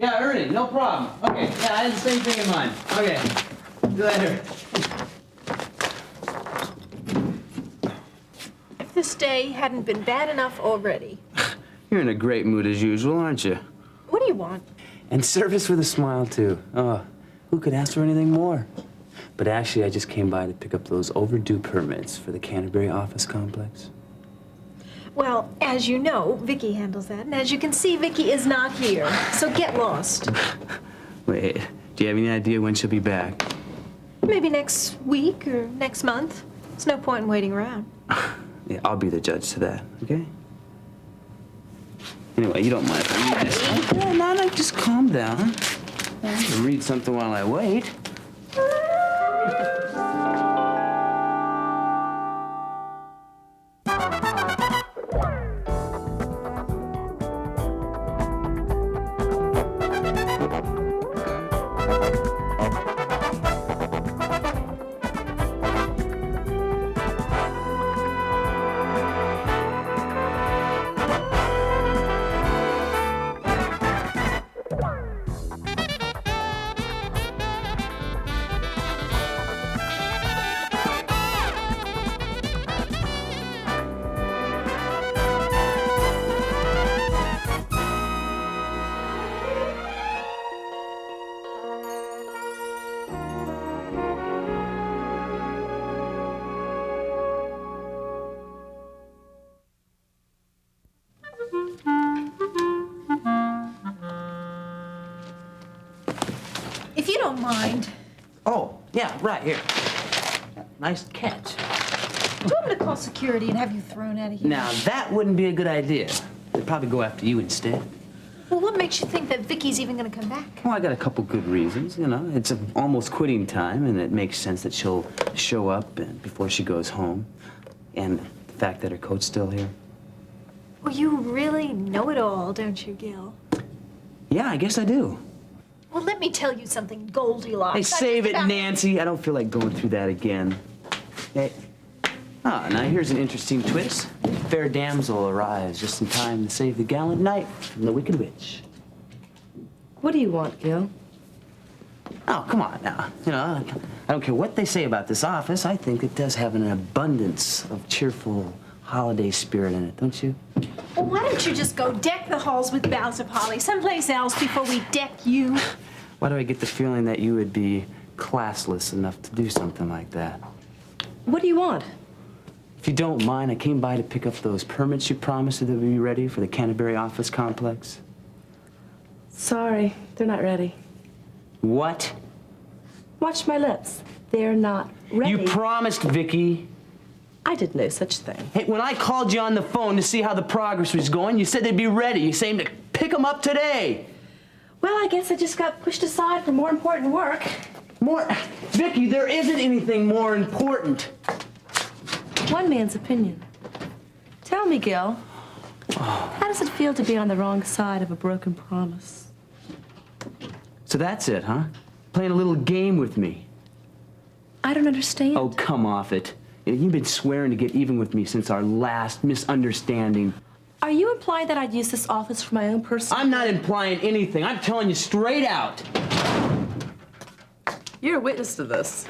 Yeah, Ernie, no problem. Okay, yeah, I had the same thing in mind. Okay, see you later. If this day hadn't been bad enough already. You're in a great mood as usual, aren't you? What do you want? And service with a smile, too. Oh, who could ask for anything more? But actually, I just came by to pick up those overdue permits for the Canterbury office complex. Well, as you know, Vicky handles that, and as you can see, Vicky is not here, so get lost. Wait, do you have any idea when she'll be back? Maybe next week or next month. There's no point in waiting around. Yeah, I'll be the judge to that, okay? Anyway, you don't mind if I read this? No, just calm down. I'll read something while I wait. If you don't mind. Oh, yeah, right here. Nice catch. Do you want me to call security and have you thrown out of here? Now, that wouldn't be a good idea. They'd probably go after you instead. Well, what makes you think that Vicky's even going to come back? Well, I got a couple good reasons, you know. It's almost quitting time, and it makes sense that she'll show up before she goes home. And the fact that her coat's still here. Well, you really know it all, don't you, Gil? Yeah, I guess I do. Well, let me tell you something, Goldilocks. Hey, save it, Nancy. I don't feel like going through that again. Hey. Ah, now here's an interesting twist. Fair damsel arrives just in time to save the gallant knight from the wicked witch. What do you want, Gil? Oh, come on now. You know, I don't care what they say about this office. I think it does have an abundance of cheerful holiday spirit in it, don't you? Well, why don't you just go deck the halls with boughs of holly someplace else before we deck you? Why do I get the feeling that you would be classless enough to do something like that? What do you want? If you don't mind, I came by to pick up those permits you promised that they would be ready for the Canterbury office complex. Sorry, they're not ready. What? Watch my lips. They're not ready. You promised, Vicky. I did no such thing. Hey, when I called you on the phone to see how the progress was going, you said they'd be ready. You said to pick them up today. Well, I guess I just got pushed aside for more important work. Vicky, there isn't anything more important. One man's opinion. Tell me, Gil, how does it feel to be on the wrong side of a broken promise? So that's it, huh? Playing a little game with me. I don't understand. Oh, come off it. You've been swearing to get even with me since our last misunderstanding. Are you implying that I'd use this office for my own personal... I'm not implying anything. I'm telling you straight out. You're a witness to this.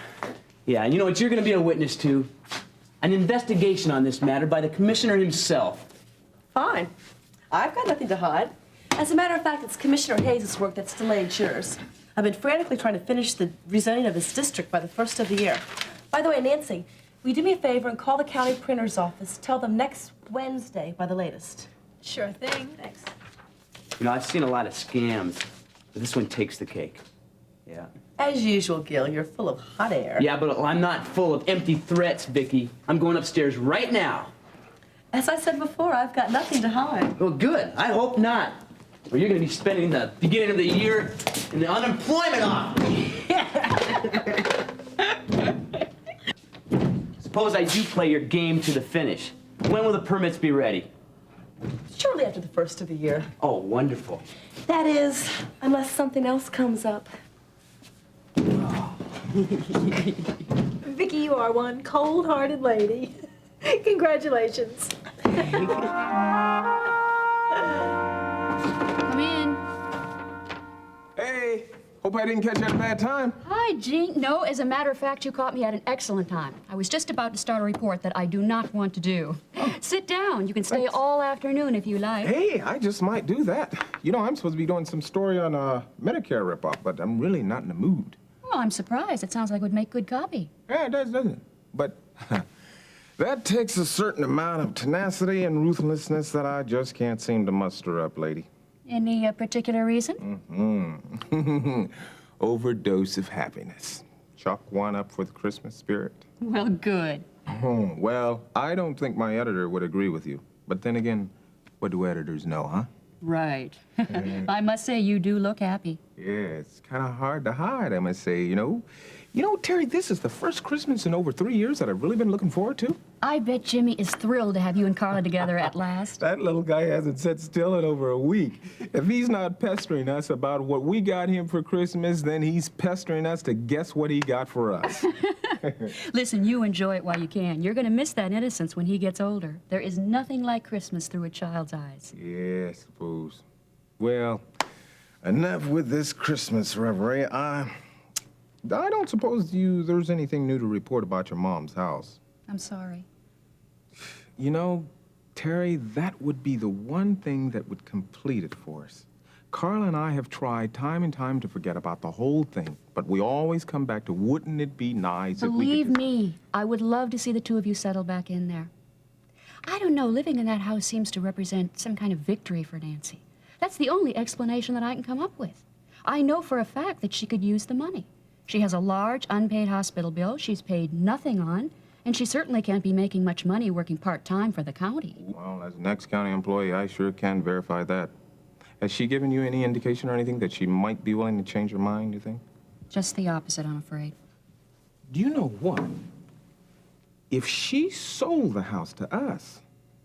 Yeah, and you know what you're going to be a witness to? An investigation on this matter by the commissioner himself. Fine. I've got nothing to hide. As a matter of fact, it's Commissioner Hayes' work that's delayed yours. I've been frantically trying to finish the rezoning of this district by the first of the year. By the way, Nancy, will you do me a favor and call the county printer's office? Tell them next Wednesday by the latest. Sure thing. Thanks. You know, I've seen a lot of scams, but this one takes the cake. Yeah. As usual, Gil, you're full of hot air. Yeah, but I'm not full of empty threats, Vicky. I'm going upstairs right now. As I said before, I've got nothing to hide. Well, good. I hope not. Or you're going to be spending the beginning of the year in the unemployment office. Suppose I do play your game to the finish. When will the permits be ready? Surely after the first of the year. Oh, wonderful. That is, unless something else comes up. Vicky, you are one cold-hearted lady. Congratulations. Come in. Hope I didn't catch you at a bad time. Hi, Jean. No, as a matter of fact, you caught me at an excellent time. I was just about to start a report that I do not want to do. Sit down. You can stay all afternoon if you like. Hey, I just might do that. You know, I'm supposed to be doing some story on a Medicare ripoff, but I'm really not in the mood. Well, I'm surprised. It sounds like it would make good copy. Yeah, it does, doesn't it? But that takes a certain amount of tenacity and ruthlessness that I just can't seem to muster up, lady. Any particular reason? Overdose of happiness. Chalk one up for the Christmas spirit. Well, good. Well, I don't think my editor would agree with you. But then again, what do editors know, huh? Right. I must say, you do look happy. Yeah, it's kind of hard to hide, I must say, you know. You know, Terry, this is the first Christmas in over 3 years that I've really been looking forward to. I bet Jimmy is thrilled to have you and Carla together at last. That little guy hasn't sat still in over a week. If he's not pestering us about what we got him for Christmas, then he's pestering us to guess what he got for us. Listen, you enjoy it while you can. You're going to miss that innocence when he gets older. There is nothing like Christmas through a child's eyes. Yeah, I suppose. Well, enough with this Christmas reverie. I don't suppose there's anything new to report about your mom's house. I'm sorry. You know, Terry, that would be the one thing that would complete it for us. Carla and I have tried time and time to forget about the whole thing, but we always come back to, wouldn't it be nice if we Believe could me, I would love to see the two of you settle back in there. I don't know, living in that house seems to represent some kind of victory for Nancy. That's the only explanation that I can come up with. I know for a fact that she could use the money. She has a large unpaid hospital bill she's paid nothing on, and she certainly can't be making much money working part-time for the county. Well, as an ex-county employee, I sure can verify that. Has she given you any indication or anything that she might be willing to change her mind, you think? Just the opposite, I'm afraid. Do you know what? If she sold the house to us,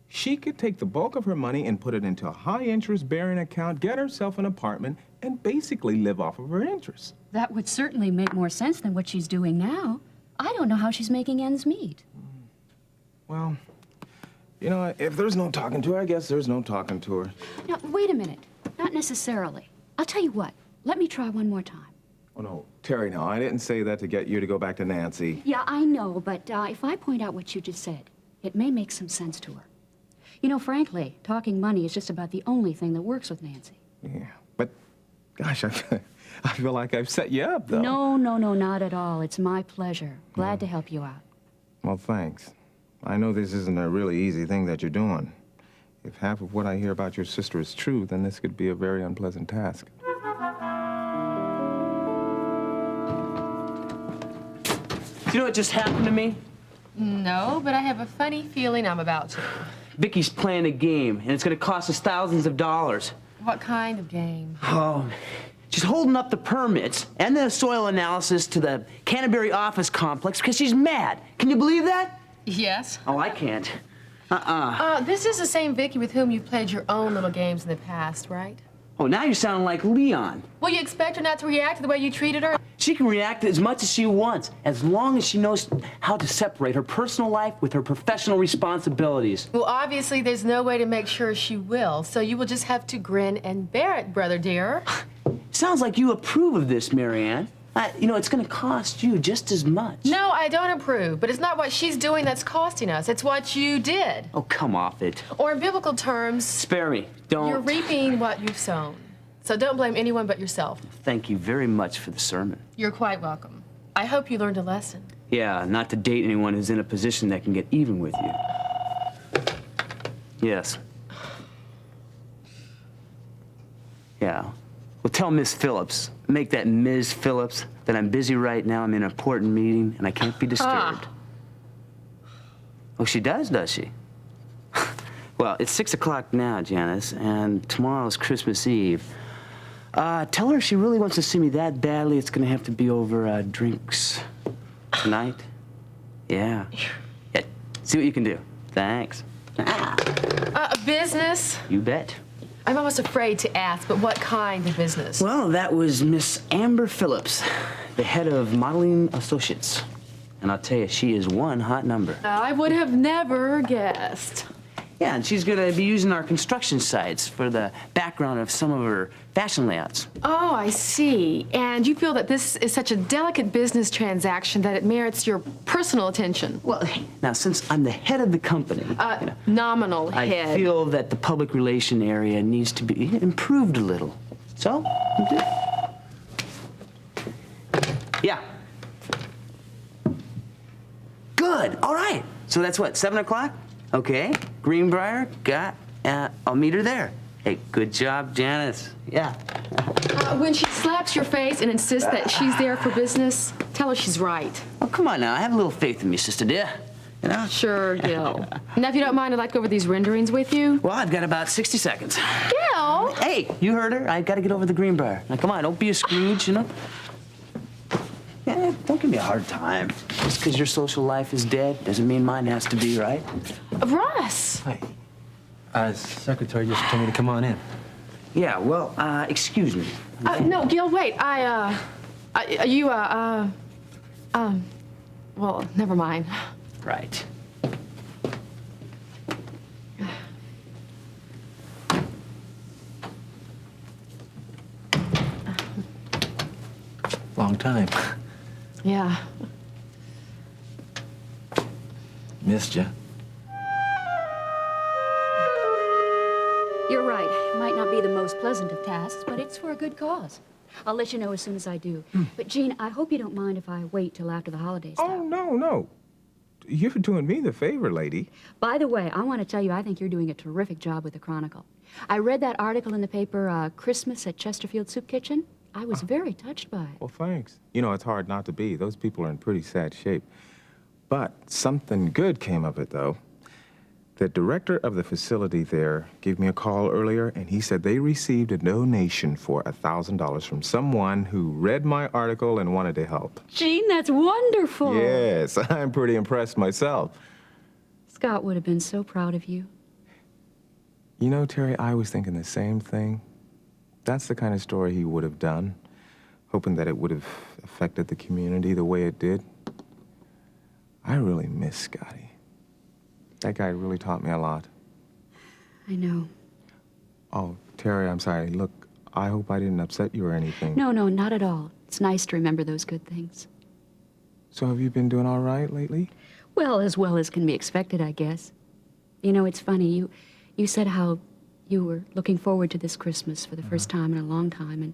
she could take the bulk of her money and put it into a high-interest bearing account, get herself an apartment, and basically live off of her interest. That would certainly make more sense than what she's doing now. I don't know how she's making ends meet. Well, you know, if there's no talking to her, I guess there's no talking to her. Now, wait a minute. Not necessarily. I'll tell you what. Let me try one more time. Oh, no, Terry, no, I didn't say that to get you to go back to Nancy. Yeah, I know, but if I point out what you just said, it may make some sense to her. You know, frankly, talking money is just about the only thing that works with Nancy. Yeah, but, gosh, I feel like I've set you up, though. No, not at all. It's my pleasure. Glad to help you out. Well, thanks. I know this isn't a really easy thing that you're doing. If half of what I hear about your sister is true, then this could be a very unpleasant task. Do you know what just happened to me? No, but I have a funny feeling I'm about to. Vicky's playing a game, and it's gonna cost us thousands of dollars. What kind of game? Oh, she's holding up the permits and the soil analysis to the Canterbury office complex because she's mad. Can you believe that? Yes. Oh, I can't. This is the same Vicky with whom you've played your own little games in the past, right? Oh, now you're sounding like Leon. Well, you expect her not to react the way you treated her? She can react as much as she wants, as long as she knows how to separate her personal life with her professional responsibilities. Well, obviously, there's no way to make sure she will, so you will just have to grin and bear it, brother dear. Sounds like you approve of this, Marianne. You know, it's going to cost you just as much. No, I don't approve, but it's not what she's doing that's costing us. It's what you did. Oh, come off it. Or in biblical terms, Spare me. Don't. you're reaping what you've sown. So don't blame anyone but yourself. Thank you very much for the sermon. You're quite welcome. I hope you learned a lesson. Yeah, not to date anyone who's in a position that can get even with you. Yes. Yeah. Well, tell Miss Phillips, make that Ms. Phillips, that I'm busy right now. I'm in an important meeting, and I can't be disturbed. Oh, she does she? Well, it's 6 o'clock now, Janice, and tomorrow's Christmas Eve. Tell her if she really wants to see me that badly, it's gonna have to be over drinks tonight. Yeah. Yeah. See what you can do. Thanks. Business? You bet. I'm almost afraid to ask, but what kind of business? Well, that was Miss Amber Phillips, the head of Modeling Associates. And I'll tell you, she is one hot number. I would have never guessed. Yeah, and she's gonna be using our construction sites for the background of some of her fashion layouts. Oh, I see. And you feel that this is such a delicate business transaction that it merits your personal attention? Well, now, since I'm the head of the company, Nominal head. I feel that the public relation area needs to be improved a little. So, yeah. Good, all right. So that's what, 7 o'clock? Okay, Greenbrier, I'll meet her there. Hey, good job, Janice. Yeah. When she slaps your face and insists that she's there for business, tell her she's right. Oh, come on now, have a little faith in me, sister dear. You know? Sure, Gil. Now, if you don't mind, I'd like to go over these renderings with you. Well, I've got about 60 seconds. Gil! Hey, you heard her. I've got to get over the Greenbrier. Now, come on, don't be a Scrooge, you know? Yeah, don't give me a hard time. Just because your social life is dead doesn't mean mine has to be, right? Russ! Hi. Secretary just told me to come on in. Yeah, well, excuse me. No, Gil, wait. Well, never mind. Right. Long time. Yeah. Missed you. You're right. It might not be the most pleasant of tasks, but it's for a good cause. I'll let you know as soon as I do. But, Jean, I hope you don't mind if I wait till after the holidays. Oh, no. You're doing me the favor, lady. By the way, I want to tell you, I think you're doing a terrific job with the Chronicle. I read that article in the paper, Christmas at Chesterfield Soup Kitchen. I was very touched by it. Well, thanks. You know, it's hard not to be. Those people are in pretty sad shape. But something good came of it, though. The director of the facility there gave me a call earlier, and he said they received a donation for $1,000 from someone who read my article and wanted to help. Jean, that's wonderful. Yes, I'm pretty impressed myself. Scott would have been so proud of you. You know, Terry, I was thinking the same thing. That's the kind of story he would have done, hoping that it would have affected the community the way it did. I really miss Scotty. That guy really taught me a lot. I know. Oh, Terry, I'm sorry. Look, I hope I didn't upset you or anything. No, not at all. It's nice to remember those good things. So have you been doing all right lately? Well as can be expected, I guess. You know, it's funny. You said how you were looking forward to this Christmas for the first time in a long time, and,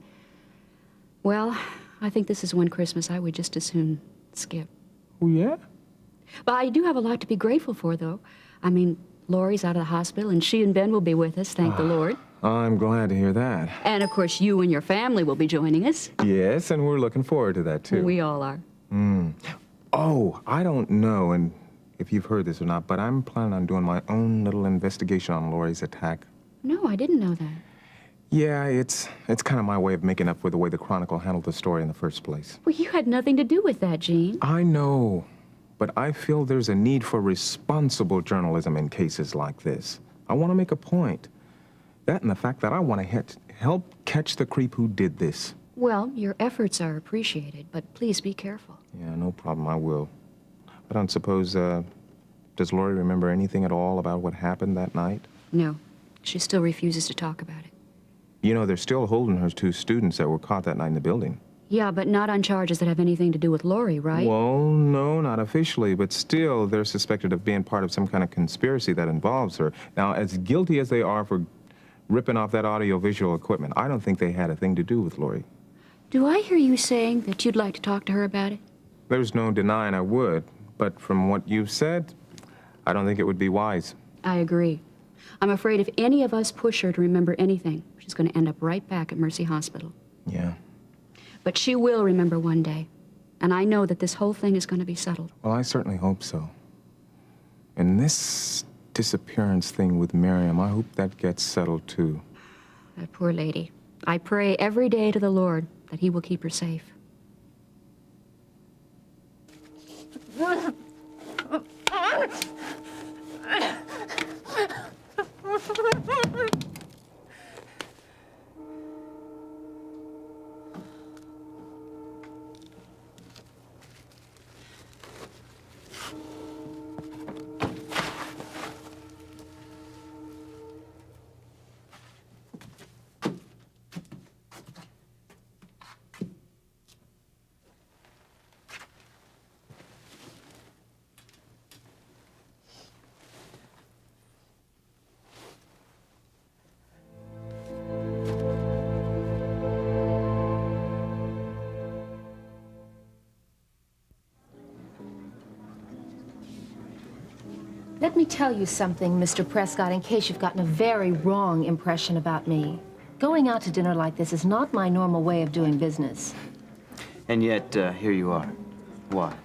well, I think this is one Christmas I would just as soon skip. Oh, yeah? But I do have a lot to be grateful for, though. I mean, Lori's out of the hospital, and she and Ben will be with us, thank the Lord. I'm glad to hear that. And, of course, you and your family will be joining us. Yes, and we're looking forward to that, too. We all are. Oh, I don't know and if you've heard this or not, but I'm planning on doing my own little investigation on Lori's attack. No, I didn't know that. Yeah, it's kind of my way of making up for the way the Chronicle handled the story in the first place. Well, you had nothing to do with that, Jean. I know, but I feel there's a need for responsible journalism in cases like this. I want to make a point. That and the fact that I want to help catch the creep who did this. Well, your efforts are appreciated, but please be careful. Yeah, no problem, I will. I don't suppose, does Lori remember anything at all about what happened that night? No, she still refuses to talk about it. You know, they're still holding her 2 students that were caught that night in the building. Yeah, but not on charges that have anything to do with Lori, right? Well, no, not officially, but still, they're suspected of being part of some kind of conspiracy that involves her. Now, as guilty as they are for ripping off that audiovisual equipment, I don't think they had a thing to do with Lori. Do I hear you saying that you'd like to talk to her about it? There's no denying I would, but from what you've said, I don't think it would be wise. I agree. I'm afraid if any of us push her to remember anything, she's going to end up right back at Mercy Hospital. Yeah. But she will remember one day. And I know that this whole thing is going to be settled. Well, I certainly hope so. And this disappearance thing with Miriam, I hope that gets settled too. That poor lady. I pray every day to the Lord that he will keep her safe. Let me tell you something, Mr. Prescott, in case you've gotten a very wrong impression about me. Going out to dinner like this is not my normal way of doing business. And yet, here you are. Why?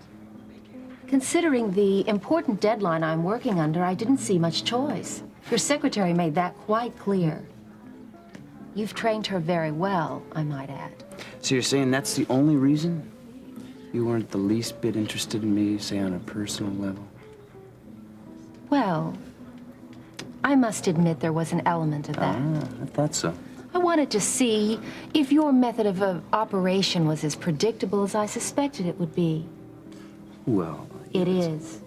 Considering the important deadline I'm working under, I didn't see much choice. Your secretary made that quite clear. You've trained her very well, I might add. So you're saying that's the only reason? You weren't the least bit interested in me, say, on a personal level? Well, I must admit there was an element of that. Ah, I thought so. I wanted to see if your method of operation was as predictable as I suspected it would be. Well... It is.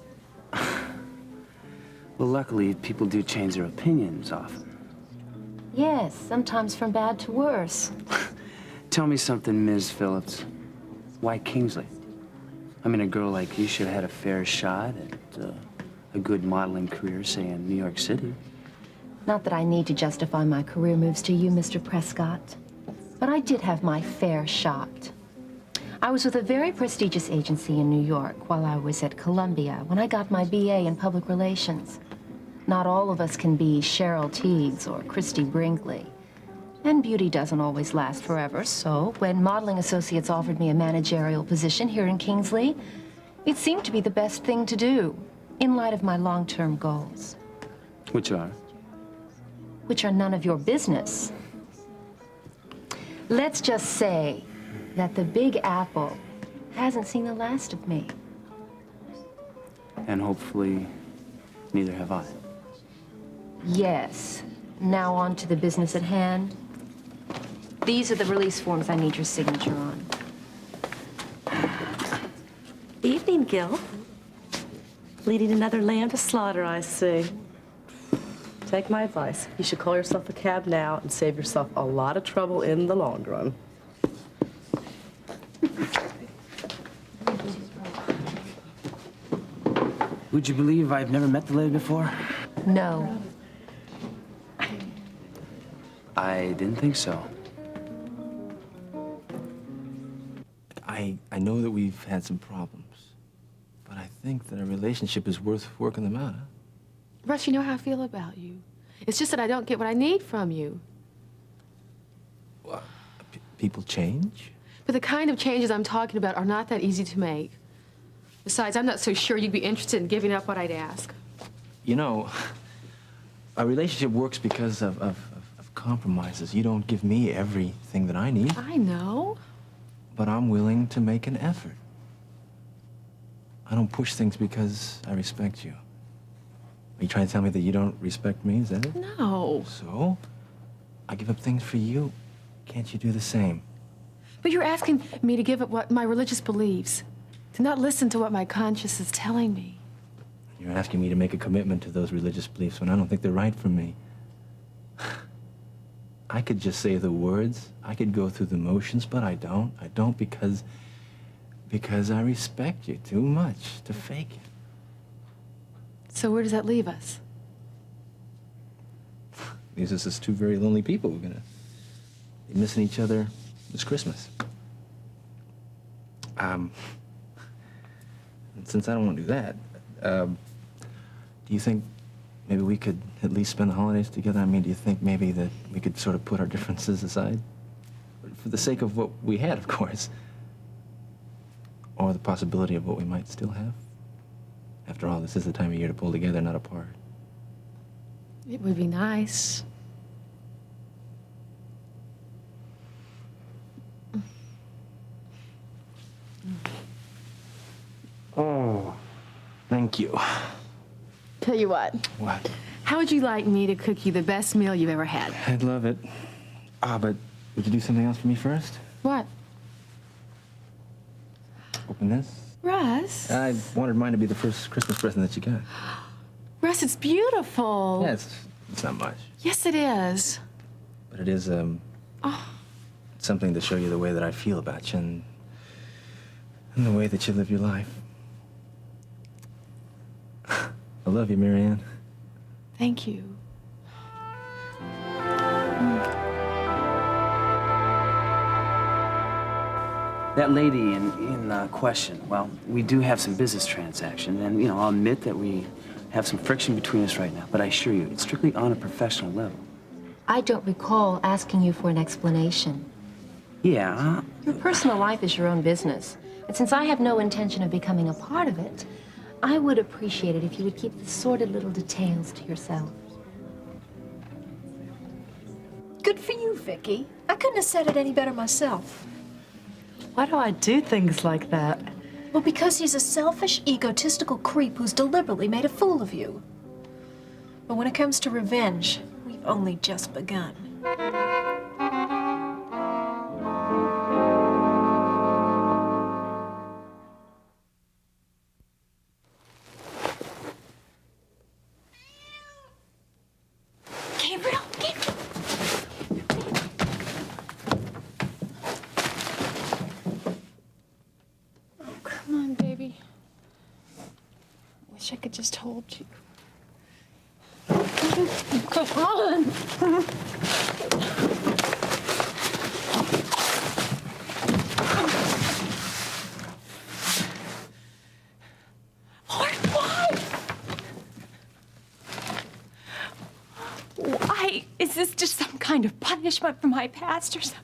Well, luckily, people do change their opinions often. Yes, sometimes from bad to worse. Tell me something, Ms. Phillips. Why Kingsley? I mean, a girl like you should have had a fair shot at a good modeling career, say, in New York City. Not that I need to justify my career moves to you, Mr. Prescott, but I did have my fair shot. I was with a very prestigious agency in New York while I was at Columbia when I got my BA in public relations. Not all of us can be Cheryl Teagues or Christy Brinkley. And beauty doesn't always last forever, so when Modeling Associates offered me a managerial position here in Kingsley, it seemed to be the best thing to do in light of my long-term goals. Which are? Which are none of your business. Let's just say that the Big Apple hasn't seen the last of me. And hopefully, neither have I. Yes. Now on to the business at hand. These are the release forms I need your signature on. Evening, Gil. Leading another lamb to slaughter, I see. Take my advice. You should call yourself a cab now and save yourself a lot of trouble in the long run. Would you believe I've never met the lady before? No. I didn't think so. I know that we've had some problems, but I think that our relationship is worth working them out, huh? Russ, you know how I feel about you. It's just that I don't get what I need from you. Well, people change. But the kind of changes I'm talking about are not that easy to make. Besides, I'm not so sure you'd be interested in giving up what I'd ask. You know, our relationship works because of compromises. You don't give me everything that I need, I know. but I'm willing to make an effort. I don't push things because I respect you. Are you trying to tell me that you don't respect me? Is that it? No. So, I give up things for you. Can't you do the same? But you're asking me to give up what my religious beliefs, to not listen to what my conscience is telling me. You're asking me to make a commitment to those religious beliefs when I don't think they're right for me. I could just say the words. I could go through the motions, but I don't. I don't because I respect you too much to fake it. So where does that leave us? Leaves us as two very lonely people. We're gonna be missing each other this Christmas. And since I don't want to do that, do you think maybe we could at least spend the holidays together? I mean, do you think maybe that we could sort of put our differences aside? For the sake of what we had, of course. Or the possibility of what we might still have. After all, this is the time of year to pull together, not apart. It would be nice. Oh, thank you. Tell you what. What? How would you like me to cook you the best meal you've ever had? I'd love it. But would you do something else for me first? What? Open this. Russ? I wanted mine to be the first Christmas present that you got. Russ, it's beautiful. Yeah, it's not much. Yes, it is. But it is, something to show you the way that I feel about you and the way that you live your life. I love you, Marianne. Thank you. That lady in question, well, we do have some business transaction, and, I'll admit that we have some friction between us right now, but I assure you, it's strictly on a professional level. I don't recall asking you for an explanation. Yeah, Your personal life is your own business. And since I have no intention of becoming a part of it, I would appreciate it if you would keep the sordid little details to yourself. Good for you, Vicky. I couldn't have said it any better myself. Why do I do things like that? Well, because he's a selfish, egotistical creep who's deliberately made a fool of you. But when it comes to revenge, we've only just begun. Gabriel, Gabriel! Oh, come on, baby. Wish I could just hold you. Come on. Lord, why? Why? Is this just some kind of punishment for my past or something?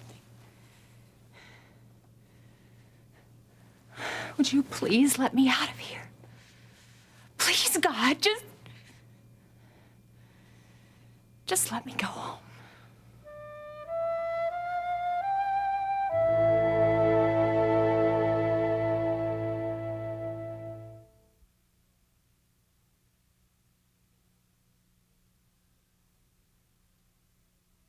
Would you please let me out of here? Please, God, just let me go home.